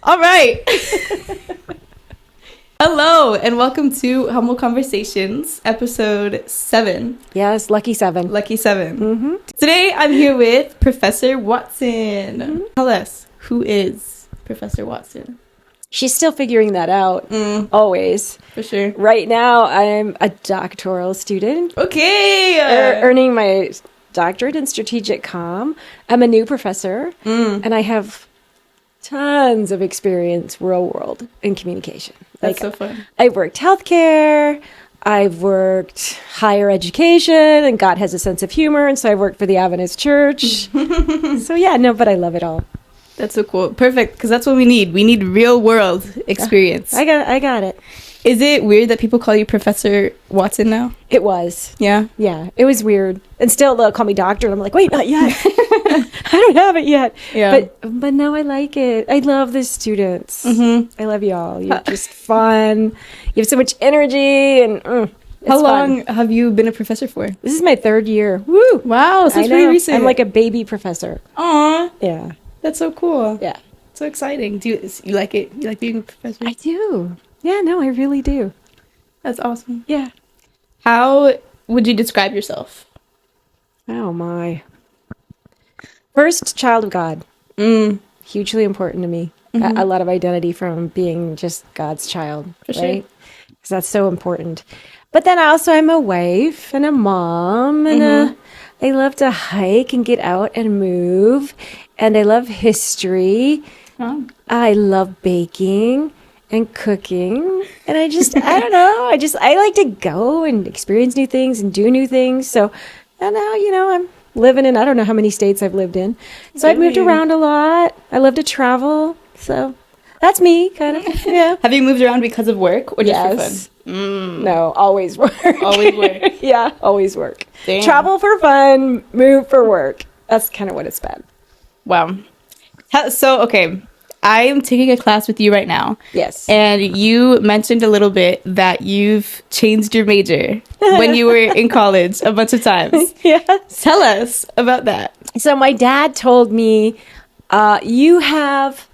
All right. Hello, and welcome to Humble Conversations, episode 7. Yes, lucky 7. Lucky 7. Mm-hmm. Today, I'm here with Professor Watson. Mm-hmm. Tell us, who is Professor Watson? She's still figuring that out, always. For sure. Right now, I'm a doctoral student. Okay! Earning my doctorate in strategic comm. I'm a new professor, and I have tons of experience real world in communication. That's so fun. I've worked healthcare, I've worked higher education, and God has a sense of humor, and so I've worked for the Adventist Church. But I love it all. That's so cool. Perfect, because that's what we need. We need real world experience. I got it. Is it weird that people call you Professor Watson now? It was. Yeah? Yeah, it was weird. And still they'll call me doctor, and I'm like, wait, not yet. I don't have it yet. Yeah. But now I like it. I love the students. Mm-hmm. I love y'all. You're just fun. You have so much energy, and How long have you been a professor for? This is my 3rd year. Woo! Wow, so it's pretty recent. I'm like a baby professor. Aw. Yeah. That's so cool. Yeah. So exciting. Do you like it? You like being a professor? I do. Yeah, no, I really do. That's awesome. Yeah. How would you describe yourself? Oh, my. First, child of God. Hugely important to me. A lot of identity from being just God's child. For sure. Right? Because that's so important. But then also I'm a wife and a mom and I love to hike and get out and move. And I love history. Oh. I love baking and cooking. And I don't know. I like to go and experience new things and do new things. So and now, I'm living in, I don't know how many states I've lived in. So I've moved around a lot. I love to travel. So that's me, kind of. Yeah. Have you moved around because of work or just for fun? No, always work. Always work. Yeah, always work. Damn. Travel for fun, move for work. That's kind of what it's been. Wow. So, okay, I am taking a class with you right now. Yes. And you mentioned a little bit that you've changed your major when you were in college a bunch of times. Yes. Tell us about that. So my dad told me, you have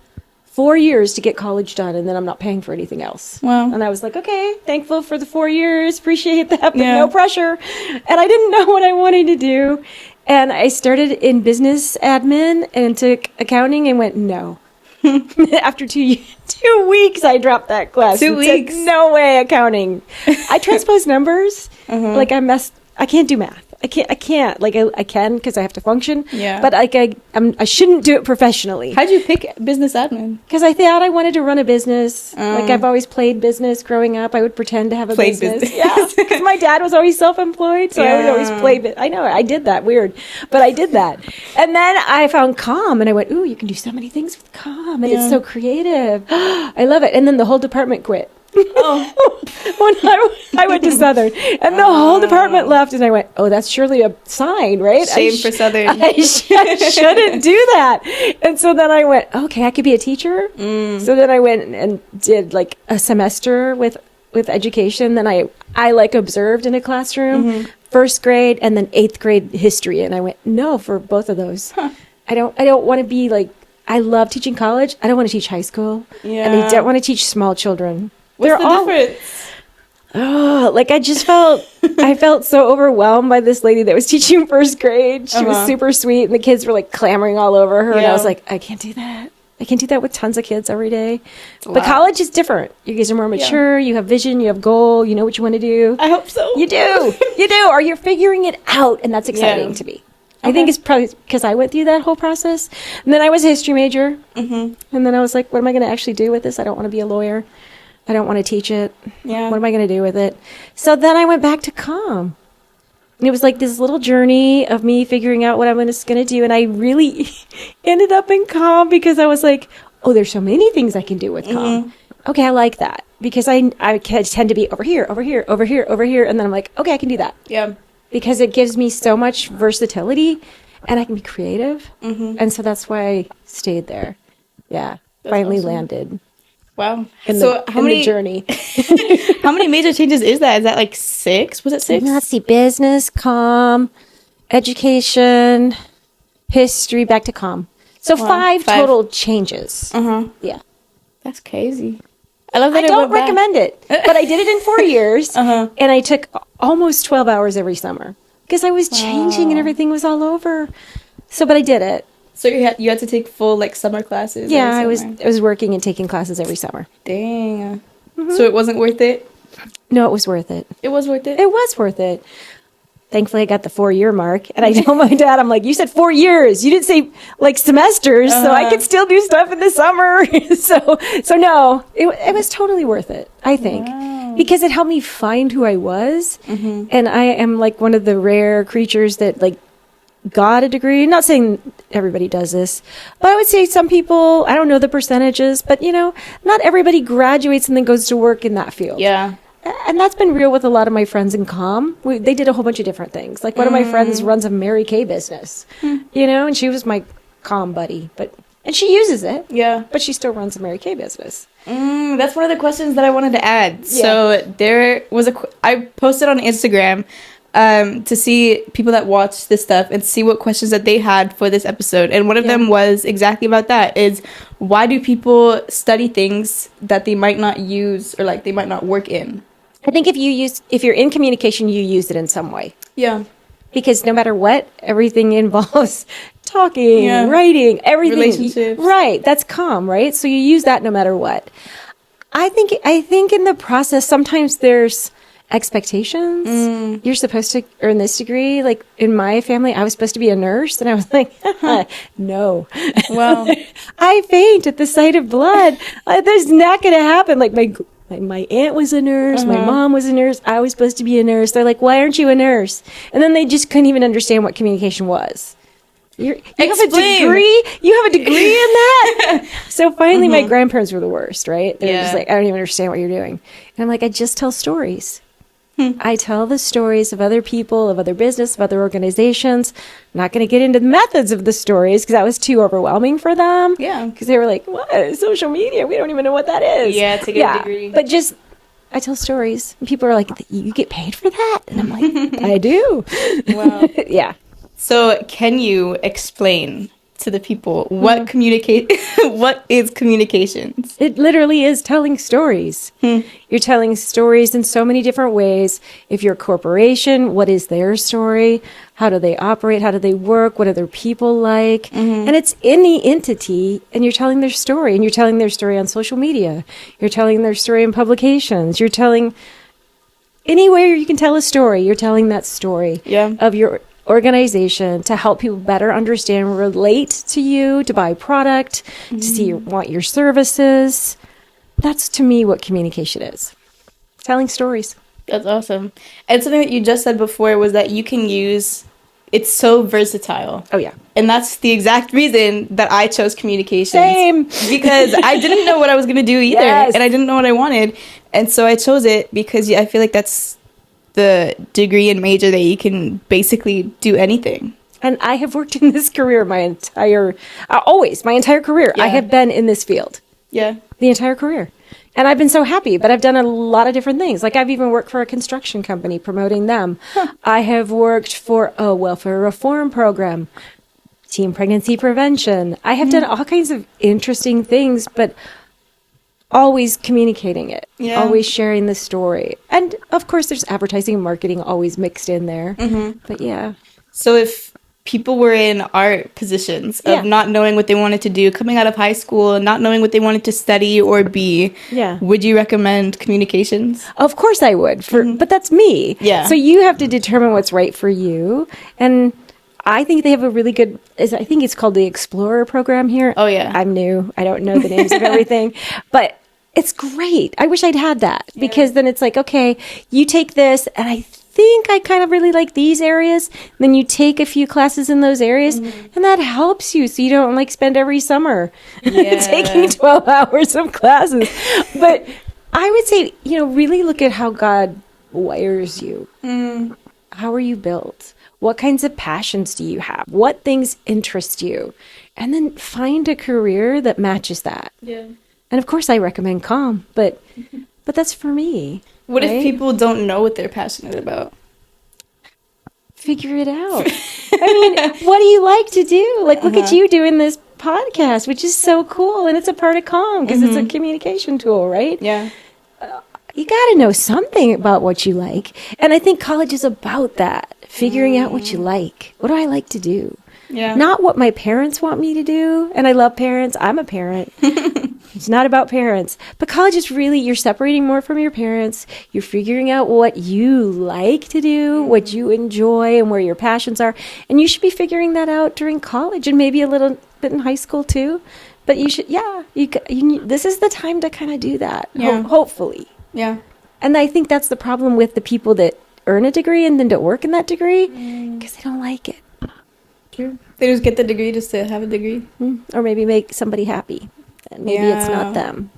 4 years to get college done, and then I'm not paying for anything else. Wow. And I was like, okay, thankful for the 4 years, appreciate that, but Yeah. no pressure. And I didn't know what I wanted to do. And I started in business admin and took accounting and went, no. After 2 weeks, I dropped that class. 2 weeks? Said, no way, accounting. I transpose numbers. Like I can't do math. I can't. Like I can because I have to function. Yeah. But like I shouldn't do it professionally. How'd you pick business admin? Because I thought I wanted to run a business. Like I've always played business growing up. I would pretend to have a business. Yeah. Because my dad was always self-employed, so I would always play. I know I did that. Weird, but I did that. And then I found comm, and I went, "Ooh, you can do so many things with comm, and it's so creative. I love it." And then the whole department quit. When I went to Southern, and the whole department left, and I went, "Oh, that's surely a sign, right? Shame for Southern. I shouldn't do that." And so then I went, "Okay, I could be a teacher." So then I went and did like a semester with education. Then I like observed in a classroom, 1st grade, and then 8th grade history, and I went, "No, for both of those. I don't want to be like." I love teaching college. I don't want to teach high school. Yeah. And I don't want to teach small children. What's the difference? Oh, like I felt so overwhelmed by this lady that was teaching 1st grade. She was super sweet, and the kids were like clamoring all over her. And I was like, I can't do that. I can't do that with tons of kids every day. But college is different. You guys are more mature. You have vision. You have goal. You know what you want to do. I hope so. You do. You do. Or you're figuring it out, and that's exciting to me. I think it's probably because I went through that whole process. And then I was a history major. And then I was like, what am I going to actually do with this? I don't want to be a lawyer. I don't want to teach it. Yeah. What am I going to do with it? So then I went back to comm. And it was like this little journey of me figuring out what I'm going to do. And I really ended up in comm because I was like, oh, there's so many things I can do with comm. Okay, I like that. Because I tend to be over here, over here, over here, over here. And then I'm like, okay, I can do that. Yeah. Because it gives me so much versatility and I can be creative. And so that's why I stayed there. Yeah. Finally landed. Wow. In So how many journey? how many major changes is that? Is that like 6? Was it 6? Let's see. Business, comm, education, history, back to comm. So 5 total changes. Yeah. That's crazy. I love that. I don't recommend it, but I did it in 4 years, and I took almost 12 hours every summer because I was changing and everything was all over. So, but I did it. So you had to take full like summer classes. Yeah, I was working and taking classes every summer. Dang. So it wasn't worth it? No, it was worth it. It was worth it? It was worth it. Thankfully, I got the 4-year mark, and I told my dad, I'm like, you said 4 years. You didn't say like semesters, so I could still do stuff in the summer. so no, it was totally worth it, I think, because it helped me find who I was, and I am like one of the rare creatures that like got a degree. Not saying everybody does this, but I would say some people, I don't know the percentages, but not everybody graduates and then goes to work in that field. Yeah. And that's been real with a lot of my friends in comm. They did a whole bunch of different things. Like one of my friends runs a Mary Kay business, and she was my comm buddy, and she uses it. Yeah. But she still runs a Mary Kay business. That's one of the questions that I wanted to add. Yeah. So there was I posted on Instagram to see people that watch this stuff and see what questions that they had for this episode. And one of them was exactly about that, is why do people study things that they might not use or like they might not work in? I think if you're in communication, you use it in some way. Yeah. Because no matter what, everything involves talking, writing, everything. Relationships. Right. That's comm, right? So you use that no matter what. I think in the process, sometimes there's expectations. You're supposed to earn this degree. Like in my family, I was supposed to be a nurse, and I was like, no. Wow. I faint at the sight of blood. There's not going to happen. Like my aunt was a nurse. My mom was a nurse. I was supposed to be a nurse. They're like, why aren't you a nurse? And then they just couldn't even understand what communication was. You have a degree? You have a degree in that? So finally, my grandparents were the worst, right? They were just like, I don't even understand what you're doing. And I'm like, I just tell stories. I tell the stories of other people, of other business, of other organizations. I'm not going to get into the methods of the stories because that was too overwhelming for them. Yeah. Because they were like, what? Social media? We don't even know what that is. Yeah, to get a degree. But just, I tell stories. And people are like, you get paid for that? And I'm like, I do. Wow. Yeah. So can you explain to the people what is communications? It literally is telling stories. You're telling stories in so many different ways. If you're a corporation, what is their story? How do they operate? How do they work? What are their people like? And it's any entity, and you're telling their story. And you're telling their story on social media. You're telling their story in publications. You're telling anywhere you can tell a story. You're telling that story of your organization to help people better understand, relate to you, to buy product, to want your services. That's to me what communication is. Telling stories. That's awesome. And something that you just said before was that you can use, it's so versatile. Oh yeah. And that's the exact reason that I chose communications. Same. Because I didn't know what I was going to do either. And I didn't know what I wanted. And so I chose it because I feel like that's the degree and major that you can basically do anything. And I have worked in this career my entire career. I have been in this field. Yeah. The entire career. And I've been so happy, but I've done a lot of different things. Like I've even worked for a construction company promoting them. I have worked for a welfare reform program, teen pregnancy prevention. I have done all kinds of interesting things, but always communicating it, always sharing the story. And of course, there's advertising and marketing always mixed in there. But yeah. So if people were in our positions of not knowing what they wanted to do, coming out of high school, not knowing what they wanted to study or be, would you recommend communications? Of course I would, but that's me. Yeah. So you have to determine what's right for you. And I think they have a really good, I think it's called the Explorer program here. Oh, yeah. I'm new. I don't know the names of everything. But it's great. I wish I'd had that because then it's like, okay, you take this and I think I kind of really like these areas. Then you take a few classes in those areas and that helps you so you don't like spend every summer taking 12 hours of classes. But I would say, really look at how God wires you. How are you built? What kinds of passions do you have? What things interest you? And then find a career that matches that. Yeah. And of course I recommend comm, but that's for me. What if people don't know what they're passionate about? Figure it out. I mean, what do you like to do? Like, look at you doing this podcast, which is so cool. And it's a part of Calm because it's a communication tool, right? Yeah. You got to know something about what you like. And I think college is about that, figuring out what you like. What do I like to do? Yeah. Not what my parents want me to do. And I love parents. I'm a parent. It's not about parents. But college is really, you're separating more from your parents. You're figuring out what you like to do, what you enjoy, and where your passions are. And you should be figuring that out during college and maybe a little bit in high school too. But you should, this is the time to kind of do that, hopefully. Yeah. And I think that's the problem with the people that earn a degree and then don't work in that degree because they don't like it. True. They just get the degree just to have a degree. Or maybe make somebody happy. And maybe it's not them.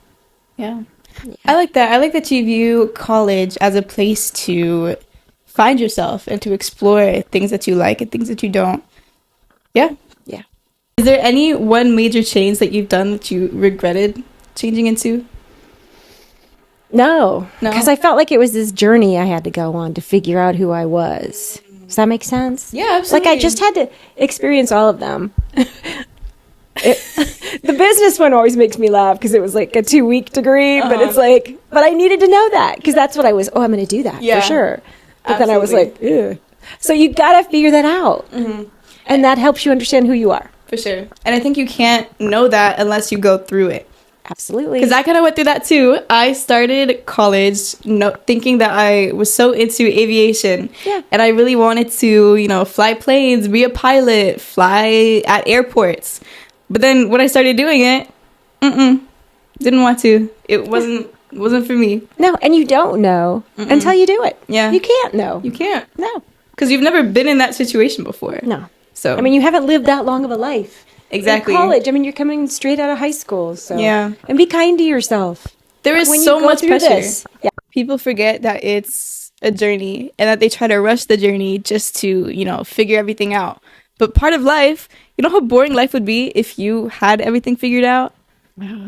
Yeah. I like that. I like that you view college as a place to find yourself and to explore things that you like and things that you don't. Yeah. Yeah. Is there any one major change that you've done that you regretted changing into? No, because I felt like it was this journey I had to go on to figure out who I was. Does that make sense? Yeah, absolutely. Like I just had to experience all of them. The business one always makes me laugh because it was like a 2-week degree, but it's like, but I needed to know that because that's what I was. Oh, I'm going to do that for sure. But then I was like, ugh. So you got to figure that out, and that helps you understand who you are. For sure. And I think you can't know that unless you go through it. Absolutely. Because I kind of went through that too. I started college thinking that I was so into aviation. Yeah. And I really wanted to, fly planes, be a pilot, fly at airports. But then when I started doing it, didn't want to. It wasn't for me. No, and you don't know until you do it. Yeah. You can't know. You can't. No. Because you've never been in that situation before. No. So. I mean, you haven't lived that long of a life. Exactly. In college, I mean, you're coming straight out of high school, so yeah. And be kind to yourself. There is so much pressure. Yeah. People forget that it's a journey and that they try to rush the journey just to, figure everything out. But part of life, you know how boring life would be if you had everything figured out?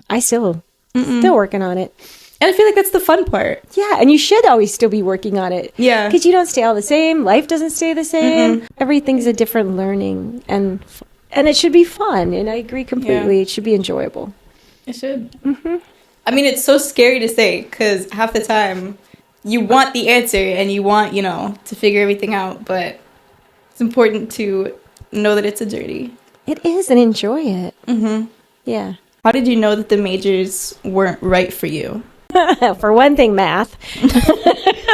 I still working on it. And I feel like that's the fun part. Yeah, and you should always still be working on it. Yeah. Because you don't stay all the same. Life doesn't stay the same. Everything's a different learning. And it should be fun. And I agree completely. Yeah. It should be enjoyable. It should. I mean, it's so scary to say because half the time you want the answer and you want, to figure everything out. But it's important to know that it's a journey. It is, and enjoy it. Yeah. How did you know that the majors weren't right for you? For one thing, math.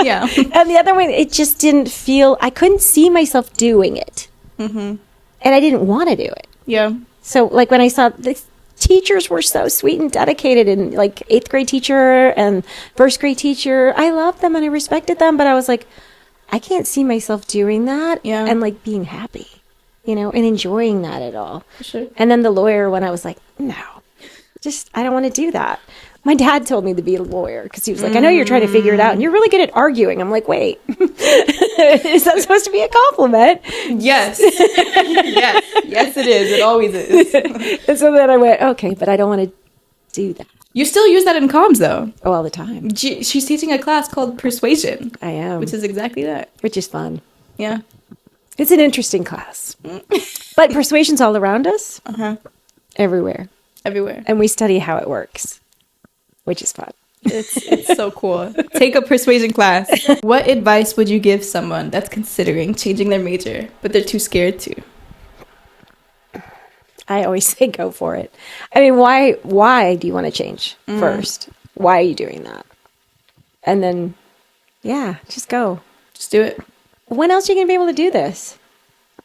Yeah. And the other one, it just didn't feel, I couldn't see myself doing it. And I didn't want to do it. Yeah. So, like, when I saw the teachers were so sweet and dedicated, and like 8th grade teacher and 1st grade teacher, I loved them and I respected them, but I was like, I can't see myself doing that and like being happy, and enjoying that at all. For sure. And then the lawyer one, I was like, no, I don't want to do that. My dad told me to be a lawyer because he was like, I know you're trying to figure it out and you're really good at arguing. I'm like, wait, is that supposed to be a compliment? Yes. Yes, it is. It always is. And so then I went, okay, but I don't want to do that. You still use that in comms, though. Oh, all the time. She's teaching a class called Persuasion. I am. Which is exactly that. Which is fun. Yeah. It's an interesting class. But persuasion's all around us. Everywhere. And we study how it works, which is fun. It's so cool. Take a persuasion class. What advice would you give someone that's considering changing their major, but they're too scared to? I always say go for it. I mean, why do you want to change first? Why are you doing that? And then, just go. Just do it. When else are you going to be able to do this?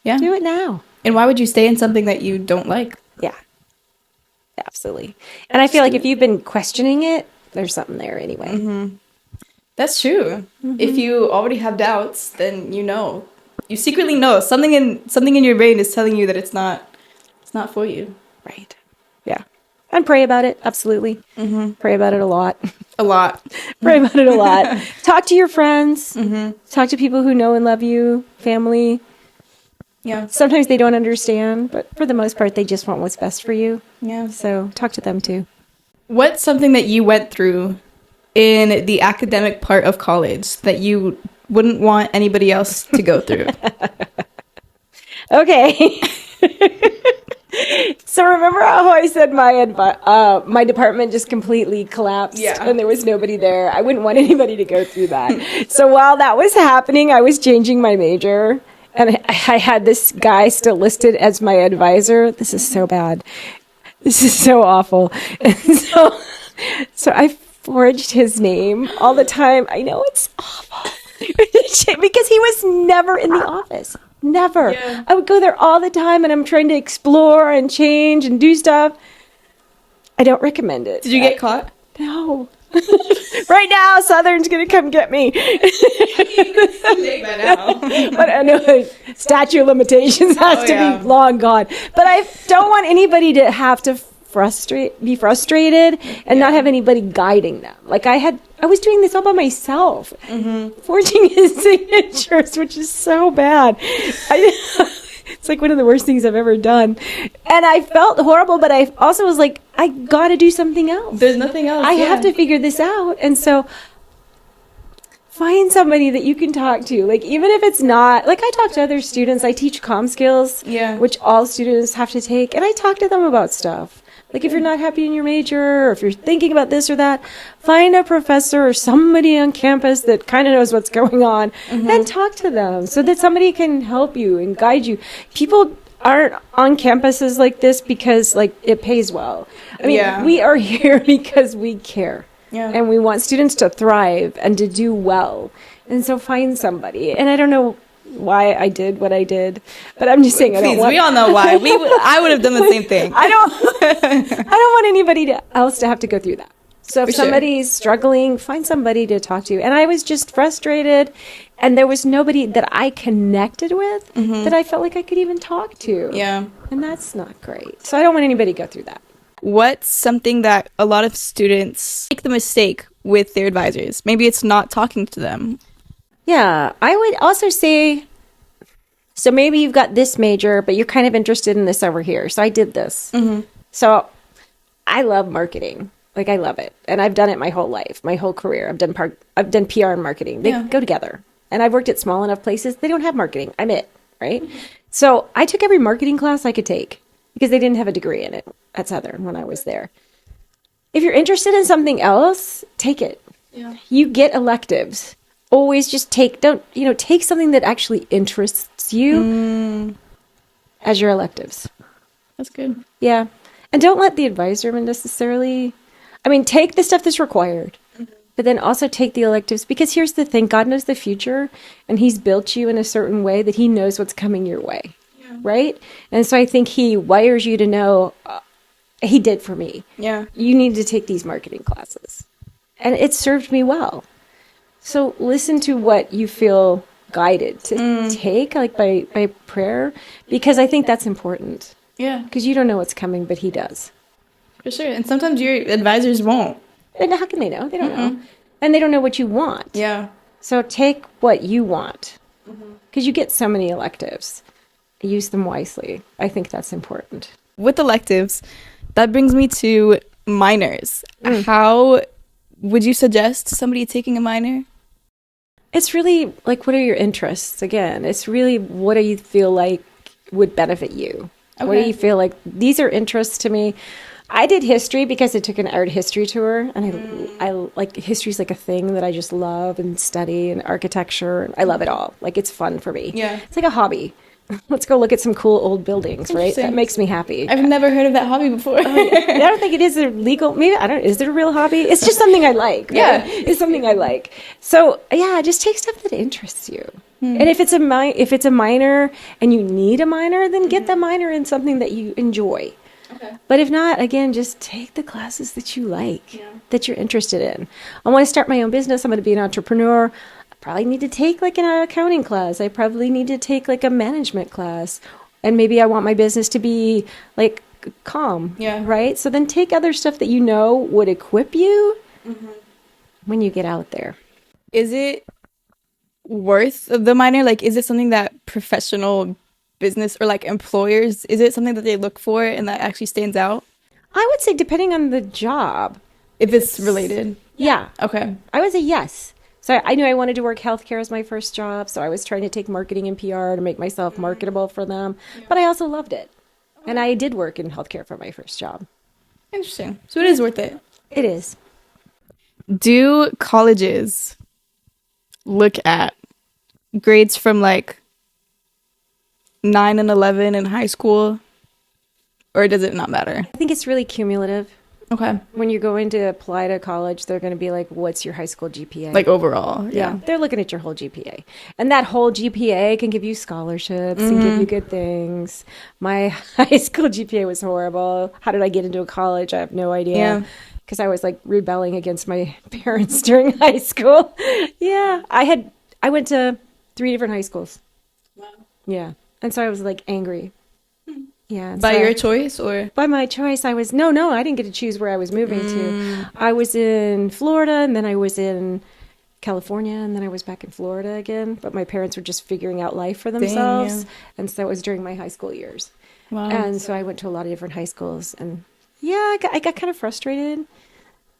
Yeah. Do it now. And why would you stay in something that you don't like? Yeah. Absolutely. And I feel like if you've been questioning it, there's something there anyway. That's true. If you already have doubts, then you secretly know something in your brain is telling you that it's not for you. Right. Yeah. And pray about it. Absolutely. Pray about it a lot. Pray about it a lot. Talk to your friends. Talk to people who know and love you, family. Yeah. Sometimes they don't understand, but for the most part, they just want what's best for you. Yeah. So talk to them too. What's something that you went through in the academic part of college that you wouldn't want anybody else to go through? Okay. So remember how I said my department just completely collapsed and there was nobody there? I wouldn't want anybody to go through that. So while that was happening, I was changing my major, and I had this guy still listed as my advisor. This is so bad. This is so awful. And so I forged his name all the time. I know it's awful because he was never in the office. Never. Yeah. I would go there all the time, and I'm trying to explore and change and do stuff. I don't recommend it. Did you get caught? No. Right now, Southern's going to come get me. But I know statute of limitations has to be long gone. But I don't want anybody to have to be frustrated and not have anybody guiding them. Like I was doing this all by myself, forging his signatures, which is so bad. It's like one of the worst things I've ever done. And I felt horrible, but I also was like, I got to do something else. There's nothing else. I have to figure this out. And so find somebody that you can talk to. Like, even if it's not, like I talk to other students, I teach comm skills, which all students have to take. And I talk to them about stuff. Like, if you're not happy in your major, or if you're thinking about this or that, find a professor or somebody on campus that kind of knows what's going on and talk to them so that somebody can help you and guide you. People aren't on campuses like this because, like, it pays well. I mean, we are here because we care. Yeah. And we want students to thrive and to do well. And so find somebody. And I don't know why I did what I did, but I'm just saying, we all know why. I would have done the same thing. I don't want anybody else to have to go through that. So if somebody's struggling, find somebody to talk to. And I was just frustrated, and there was nobody that I connected with that I felt like I could even talk to. Yeah. And that's not great. So I don't want anybody to go through that. What's something that a lot of students make the mistake with their advisors? Maybe it's not talking to them. Yeah, I would also say, so maybe you've got this major, but you're kind of interested in this over here. So I did this. So I love marketing. Like, I love it. And I've done it my whole life, my whole career. I've done PR and marketing. They go together. And I've worked at small enough places. They don't have marketing. I'm it, right? So I took every marketing class I could take because they didn't have a degree in it at Southern when I was there. If you're interested in something else, take it. Yeah. You get electives. Always just take something that actually interests you as your electives. That's good. Yeah. And don't let the advisor necessarily, take the stuff that's required, but then also take the electives, because here's the thing, God knows the future, and he's built you in a certain way that he knows what's coming your way, right? And so I think he wires you to know, he did for me. Yeah. You need to take these marketing classes. And it served me well. So listen to what you feel guided to take, like by prayer, because I think that's important. Yeah. Because you don't know what's coming, but he does. For sure. And sometimes your advisors won't. And how can they know? They don't know. And they don't know what you want. Yeah. So take what you want. Because you get so many electives. Use them wisely. I think that's important. With electives, that brings me to minors. How would you suggest somebody taking a minor? It's really like, what are your interests? Again, it's really, what do you feel like would benefit you? Okay. What do you feel like? These are interests to me. I did history because I took an art history tour, and I like, history's like a thing that I just love and study, and architecture. I love it all. Like, it's fun for me. Yeah. It's like a hobby. Let's go look at some cool old buildings, right? That makes me happy. I've never heard of that hobby before. I don't think it is a legal, maybe, is it a real hobby? It's just something I like. Right? Yeah. It's something I like. So, yeah, just take stuff that interests you. And if it's a minor and you need a minor, then get the minor in something that you enjoy. Okay. But if not, again, just take the classes that you like, that you're interested in. I want to start my own business. I'm going to be an entrepreneur. Probably need to take like an accounting class. I probably need to take like a management class. And maybe I want my business to be like calm. Yeah. Right? So then take other stuff that you know would equip you when you get out there. Is it worth the minor? Like, is it something that professional business or like employers, is it something that they look for and that actually stands out? I would say depending on the job. If it's related? Yeah. Okay. I would say yes. So I knew I wanted to work healthcare as my first job, so I was trying to take marketing and PR to make myself marketable for them. Yeah. But I also loved it. And I did work in healthcare for my first job. Interesting. So it is worth it. It is. Do colleges look at grades from like 9 and 11 in high school? Or does it not matter? I think it's really cumulative. Okay. When you're going to apply to college, they're going to be like, what's your high school GPA? Like overall. Yeah. They're looking at your whole GPA. And that whole GPA can give you scholarships and give you good things. My high school GPA was horrible. How did I get into a college? I have no idea. Yeah. Because I was like rebelling against my parents during high school. Yeah. I went to 3 different high schools. Wow. Yeah. And so I was like angry. Yeah. By your choice or? By my choice, I didn't get to choose where I was moving to. I was in Florida, and then I was in California, and then I was back in Florida again. But my parents were just figuring out life for themselves. And so it was during my high school years. Wow. And so I went to a lot of different high schools. And yeah, I got kind of frustrated.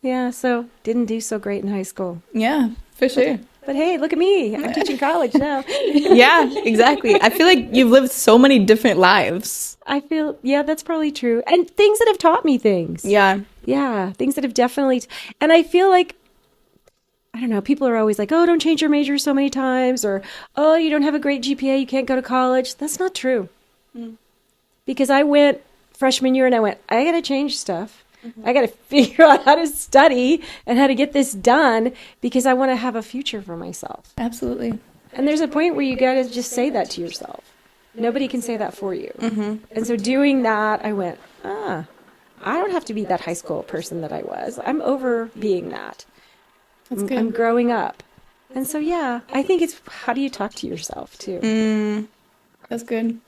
Yeah, so didn't do so great in high school. Yeah, for sure. But hey, look at me. I'm teaching college now. Yeah, exactly. I feel like you've lived so many different lives. Yeah, that's probably true. And things that have taught me things. Yeah. Yeah, things that have definitely, and I feel like, I don't know, people are always like, oh, don't change your major so many times, or, oh, you don't have a great GPA, you can't go to college. That's not true. Because I went freshman year and I got to change stuff. I got to figure out how to study and how to get this done because I want to have a future for myself. Absolutely. And there's a point where you got to just say that to yourself. Nobody can say that for you. And so doing that, I went, I don't have to be that high school person that I was. I'm over being that. That's good. I'm growing up. And so, yeah, I think it's how do you talk to yourself, too. That's good.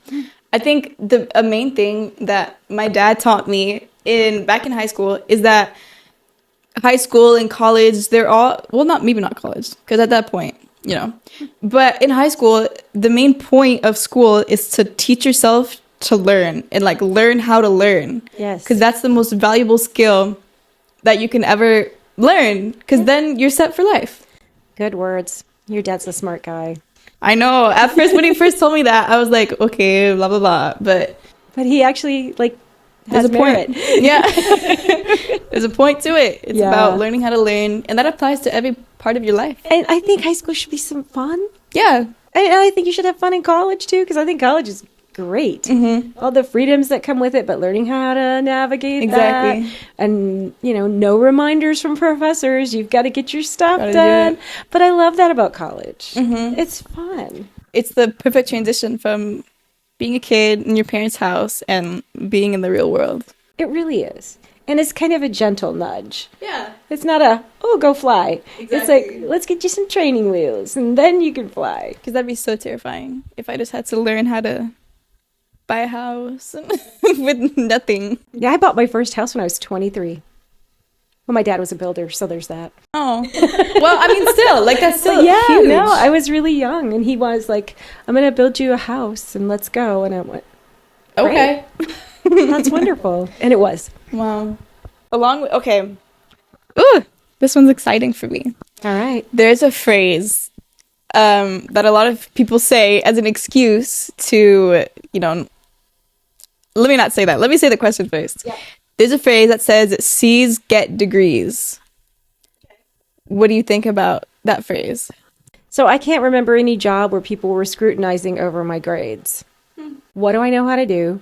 I think a main thing that my dad taught me back in high school is that high school and college, they're all, well, maybe not college, because at that point, you know, but in high school, the main point of school is to teach yourself to learn and like learn how to learn. Yes. Because that's the most valuable skill that you can ever learn, because then you're set for life. Good words. Your dad's a smart guy. I know. At first, when he first told me that, I was like, okay, blah, blah, blah. But he actually, like, there's a merit. Point. Yeah. There's a point to it. It's about learning how to learn. And that applies to every part of your life. And I think high school should be some fun. Yeah. And I think you should have fun in college, too, because I think college is great. All the freedoms that come with it, but learning how to navigate that. And, no reminders from professors. You've got to get your stuff done. But I love that about college. It's fun. It's the perfect transition from being a kid in your parents' house and being in the real world. It really is. And it's kind of a gentle nudge. Yeah. It's not go fly. Exactly. It's like, let's get you some training wheels and then you can fly. Because that'd be so terrifying if I just had to learn how to buy a house with nothing. Yeah, I bought my first house when I was 23. Well, my dad was a builder, so there's that. Oh. Well, I mean, still, like, that's still huge. No, I was really young, and he was like, I'm going to build you a house, and let's go. And I went, okay. That's wonderful. And it was. Wow. Okay. Ooh, this one's exciting for me. All right. There's a phrase that a lot of people say as an excuse to, let me not say that. Let me say the question first. Yeah. There's a phrase that says, C's get degrees. Okay. What do you think about that phrase? So I can't remember any job where people were scrutinizing over my grades. What do I know how to do?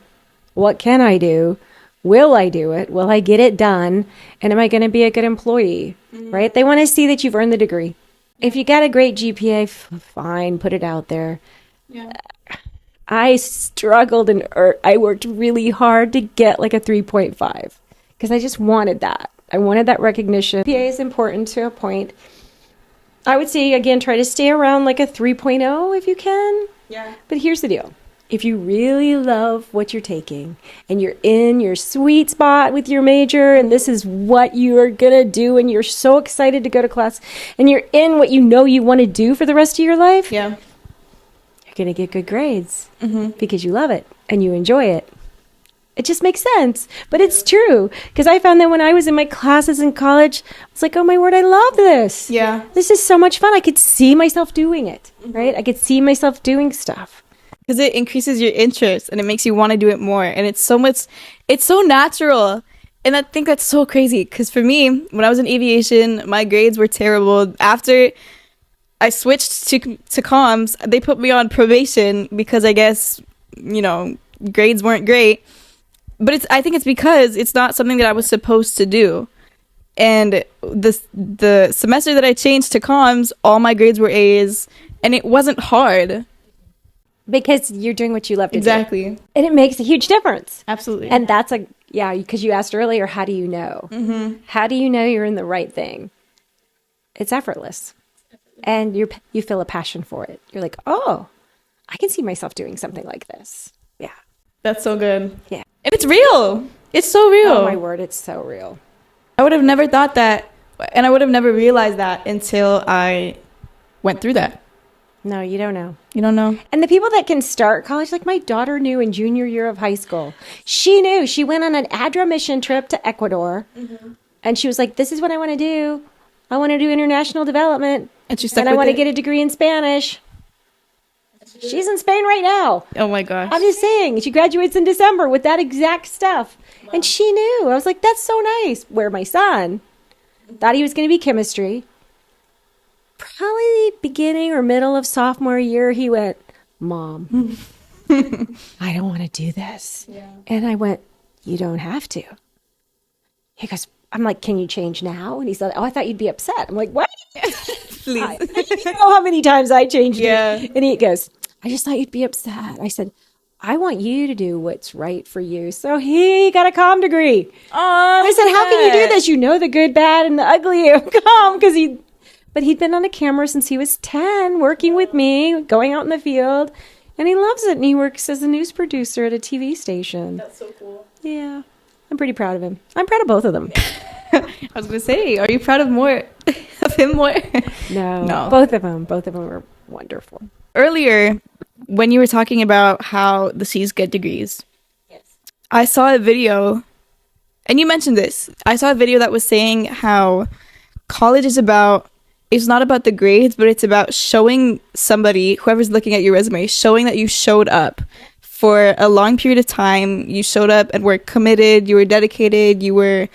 What can I do? Will I do it? Will I get it done? And am I going to be a good employee? Right? They want to see that you've earned the degree. If you got a great GPA, fine, put it out there. Yeah. I struggled and I worked really hard to get like a 3.5 because I just wanted that. I wanted that recognition. GPA is important to a point. I would say, again, try to stay around like a 3.0 if you can. Yeah. But here's the deal. If you really love what you're taking and you're in your sweet spot with your major and this is what you are going to do and you're so excited to go to class and you're in what you want to do for the rest of your life, you're going to get good grades because you love it and you enjoy it. It just makes sense. But it's true because I found that when I was in my classes in college, I was like, oh my word, I love this. Yeah. This is so much fun. I could see myself doing it, right? I could see myself doing stuff. because it increases your interest and it makes you want to do it more. And it's so natural. And I think that's so crazy because for me, when I was in aviation, my grades were terrible. After I switched to comms, they put me on probation because I guess, grades weren't great. But I think it's because it's not something that I was supposed to do. And the semester that I changed to comms, all my grades were A's, and it wasn't hard. Because you're doing what you love to do. Exactly. And it makes a huge difference. Absolutely. And that's because you asked earlier, how do you know? Mm-hmm. How do you know you're in the right thing? It's effortless. And you feel a passion for it. You're like, oh, I can see myself doing something like this. Yeah. That's so good. Yeah. And it's real. It's so real. Oh, my word. It's so real. I would have never thought that, and I would have never realized that until I went through that. No, you don't know. You don't know. And the people that can start college, like my daughter knew in junior year of high school. She knew. She went on an ADRA mission trip to Ecuador, and she was like, this is what I want to do. I want to do international development, and I want to get a degree in Spanish. She's in Spain right now. Oh, my gosh. I'm just saying. She graduates in December with that exact stuff. Wow. And she knew. I was like, that's so nice. Where my son thought he was going to be chemistry. Probably beginning or middle of sophomore year, he went, Mom, I don't want to do this. Yeah. And I went, you don't have to. He goes, I'm like, can you change now? And he said, oh, I thought you'd be upset. I'm like, what? Please. You know how many times I changed it. And he goes, I just thought you'd be upset. I said, I want you to do what's right for you. So he got a comm degree. I said, how can you do this? You know the good, bad, and the ugly of comm. But he'd been on a camera since he was 10, working with me, going out in the field. And he loves it. And he works as a news producer at a TV station. That's so cool. Yeah. I'm pretty proud of him. I'm proud of both of them. I was going to say, are you proud of him more? No. Both of them are wonderful. Earlier, when you were talking about how the C's get degrees, yes, I saw a video, and you mentioned this. I saw a video that was saying how college is it's not about the grades, but it's about showing somebody, whoever's looking at your resume, showing that you showed up for a long period of time. You showed up and were committed, you were dedicated, you were,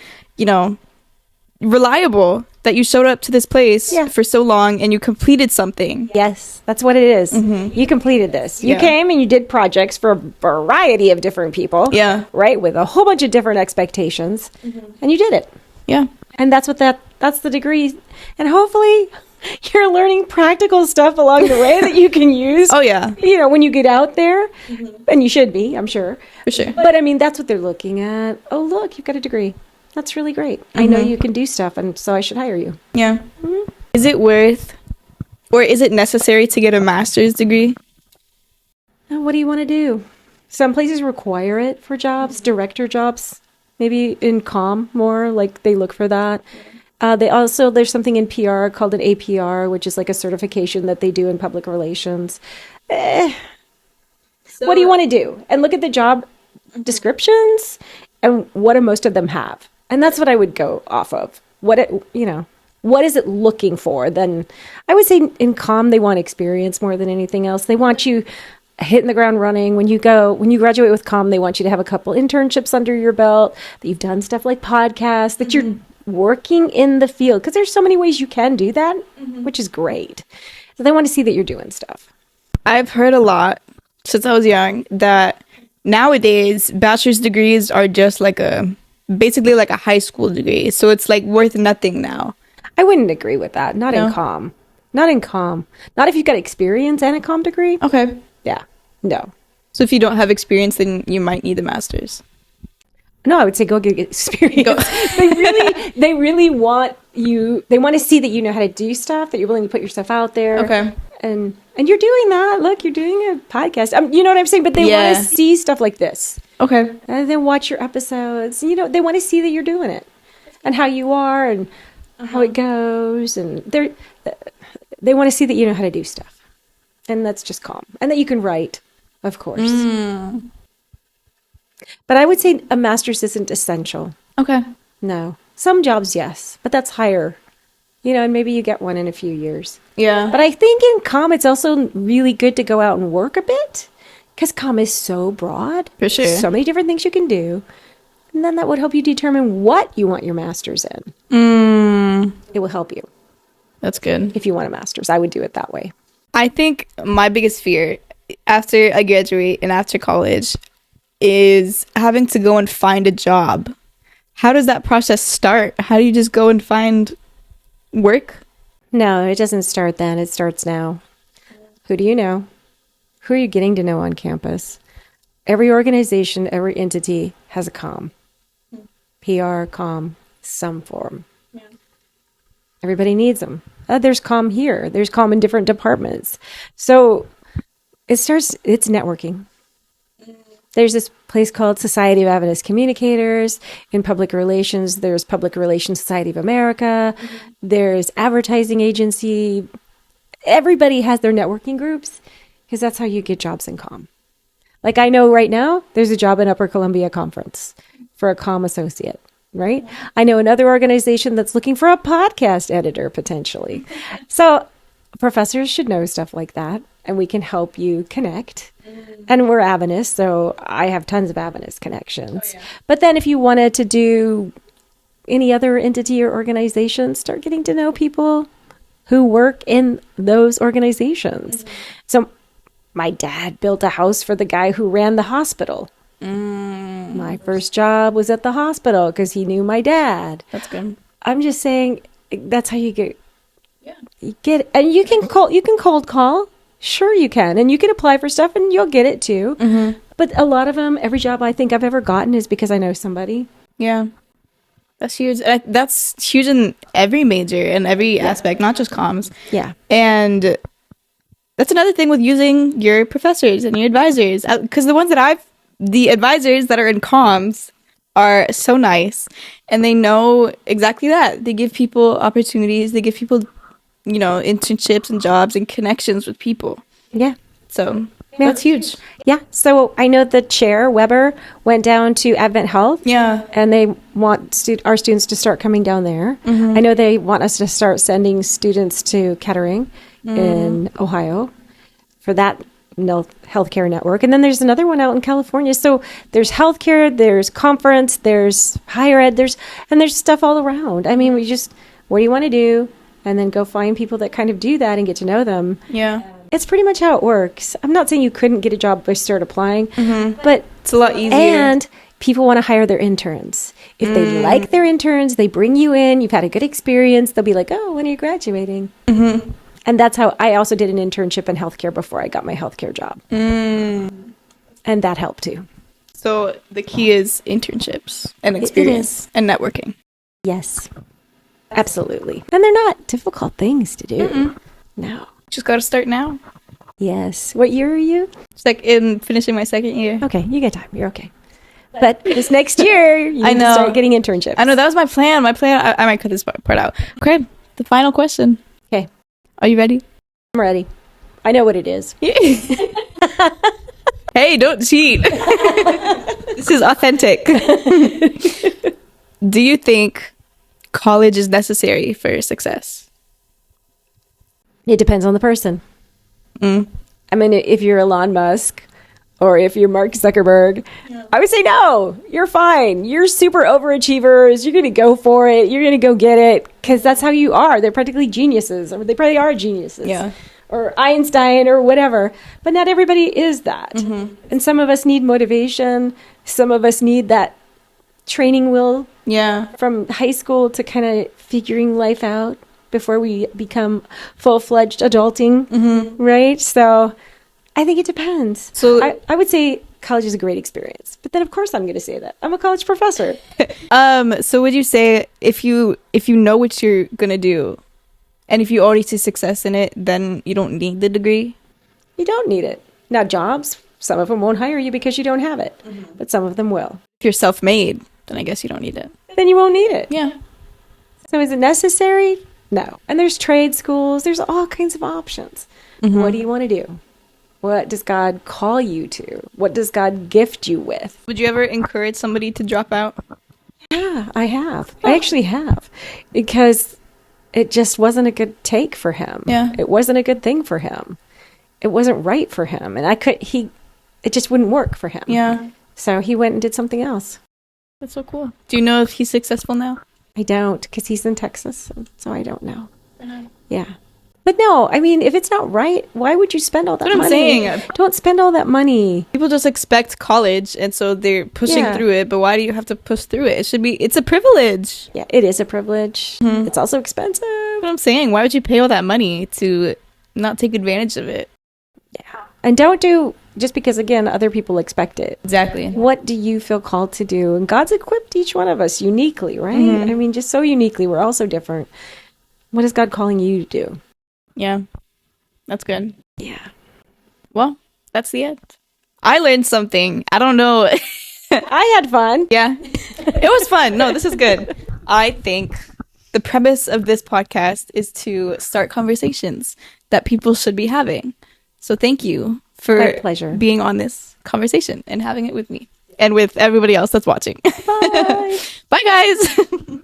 reliable, that you showed up to this place for so long and you completed something. Yes, that's what it is. Mm-hmm. You completed this. You came and you did projects for a variety of different people. Yeah. Right? With a whole bunch of different expectations. Mm-hmm. And you did it. Yeah. And that's the degree. And hopefully you're learning practical stuff along the way that you can use. Oh, yeah. When you get out there. Mm-hmm. And you should be, I'm sure. For sure. But I mean, that's what they're looking at. Oh, look, you've got a degree. That's really great. Mm-hmm. I know you can do stuff, and so I should hire you. Yeah. Mm-hmm. Is it worth, or is it necessary to get a master's degree? What do you want to do? Some places require it for jobs, director jobs. Maybe in comm more, like they look for that. There's something in PR called an APR, which is like a certification that they do in public relations. What do you want to do? And look at the job descriptions, and what do most of them have? And that's what I would go off of. What is it looking for? Then I would say in comm, they want experience more than anything else. They want you hitting the ground running. When you graduate with comm, they want you to have a couple internships under your belt, that you've done stuff like podcasts, that you're working in the field. Because there's so many ways you can do that, which is great. So they want to see that you're doing stuff. I've heard a lot since I was young that nowadays bachelor's degrees are just basically like a high school degree. So it's like worth nothing now. I wouldn't agree with that. Not in comm. Not in comm. Not if you've got experience and a comm degree. Okay. Yeah. No. So if you don't have experience, then you might need a master's. No, I would say go get experience. They really want you. They want to see that you know how to do stuff, that you're willing to put yourself out there. Okay. And you're doing that. Look, you're doing a podcast. You know what I'm saying? But they want to see stuff like this. Okay. And then watch your episodes. They want to see that you're doing it, and how you are, and how it goes, and they want to see that you know how to do stuff, and that's just calm, and that you can write, of course. But I would say a master's isn't essential. Okay. No, some jobs yes, but that's higher. And maybe you get one in a few years. Yeah. But I think in comm, it's also really good to go out and work a bit. Because comm is so broad. For sure. So many different things you can do. And then that would help you determine what you want your master's in. It will help you. That's good. If you want a master's, I would do it that way. I think my biggest fear after I graduate and after college is having to go and find a job. How does that process start? How do you just go and find work? No, it doesn't start then. It starts now. Who do you know? Who are you getting to know on campus? Every organization, every entity has a comm. PR, comm, some form. Yeah. Everybody needs them. There's comm here. There's comm in different departments. So it's networking. There's this place called Society of Adventist Communicators. In public relations, there's Public Relations Society of America. There's advertising agency. Everybody has their networking groups because that's how you get jobs in comm. Like I know right now, there's a job in Upper Columbia Conference for a comm associate, right? I know another organization that's looking for a podcast editor potentially. So professors should know stuff like that, and we can help you connect. And we're Adventist, so I have tons of Adventist connections. Oh, yeah. But then if you wanted to do any other entity or organization, start getting to know people who work in those organizations. So my dad built a house for the guy who ran the hospital. My first job was at the hospital because he knew my dad. That's good. I'm just saying that's how you get. Yeah. And you can cold call. Sure you can. And you can apply for stuff and you'll get it too. Mm-hmm. But a lot of them, every job I think I've ever gotten is because I know somebody. Yeah. That's huge. That's huge in every major and every aspect, not just comms. Yeah. And that's another thing with using your professors and your advisors. Because the advisors that are in comms are so nice. And they know exactly that. They give people opportunities. They give people internships and jobs and connections with people. Yeah. So that's huge. Yeah. So I know the chair, Weber, went down to Advent Health. Yeah. And they want our students to start coming down there. Mm-hmm. I know they want us to start sending students to Kettering in Ohio for that healthcare network. And then there's another one out in California. So there's healthcare, there's conference, there's higher ed, there's stuff all around. I mean, what do you want to do? And then go find people that kind of do that and get to know them. Yeah. It's pretty much how it works. I'm not saying you couldn't get a job by start applying, but it's a lot easier. And people want to hire their interns. If they like their interns, they bring you in, you've had a good experience, they'll be like, oh, when are you graduating? Mm-hmm. And that's how I also did an internship in healthcare before I got my healthcare job. And that helped too. So the key is internships and experience and networking. Yes. Absolutely. And they're not difficult things to do. Mm-mm. No. Just got to start now. Yes. What year are you? Just like in finishing my second year. Okay. You got time. You're okay. But this next year, you need to start getting internships. I know. That was my plan. I might cut this part out. Okay. The final question. Okay. Are you ready? I'm ready. I know what it is. Hey, don't cheat. This is authentic. Do you think college is necessary for success? It depends on the person. I mean, if you're Elon Musk or if you're Mark Zuckerberg, I would say no, you're fine. You're super overachievers. You're going to go for it. You're going to go get it because that's how you are. They're practically geniuses, or they probably are geniuses. Yeah. Or Einstein or whatever. But not everybody is that. Mm-hmm. And some of us need motivation. Some of us need that training wheel. Yeah. From high school to kind of figuring life out before we become full-fledged adulting, right? So I think it depends. So I would say college is a great experience. But then, of course, I'm going to say that. I'm a college professor. So would you say if you know what you're going to do and if you already see success in it, then you don't need the degree? You don't need it. Now, jobs, some of them won't hire you because you don't have it. But some of them will. If you're self-made, then I guess you don't need it. Then you won't need it. Yeah. So is it necessary? No. And there's trade schools. There's all kinds of options. What do you want to do? What does God call you to? What does God gift you with? Would you ever encourage somebody to drop out? Yeah, I have. I actually have. Because it just wasn't a good take for him. Yeah. It wasn't a good thing for him. It wasn't right for him. And it it just wouldn't work for him. Yeah. So he went and did something else. That's so cool. Do you know if he's successful now? I don't, because he's in Texas, so I don't know. Yeah. But no, I mean, if it's not right, why would you spend all that money? That's what I'm saying. Don't spend all that money. People just expect college, and so they're pushing through it, but why do you have to push through it? It's a privilege. Yeah, it is a privilege. Mm-hmm. It's also expensive. That's what I'm saying. Why would you pay all that money to not take advantage of it? Yeah. And don't do, just because, again, other people expect it. Exactly. What do you feel called to do? And God's equipped each one of us uniquely, right? Mm-hmm. I mean, just so uniquely. We're all so different. What is God calling you to do? Yeah. That's good. Yeah. Well, that's the end. I learned something. I don't know. I had fun. Yeah. It was fun. No, this is good. I think the premise of this podcast is to start conversations that people should be having. So thank you for being on this conversation and having it with me and with everybody else that's watching. Bye. Bye, guys.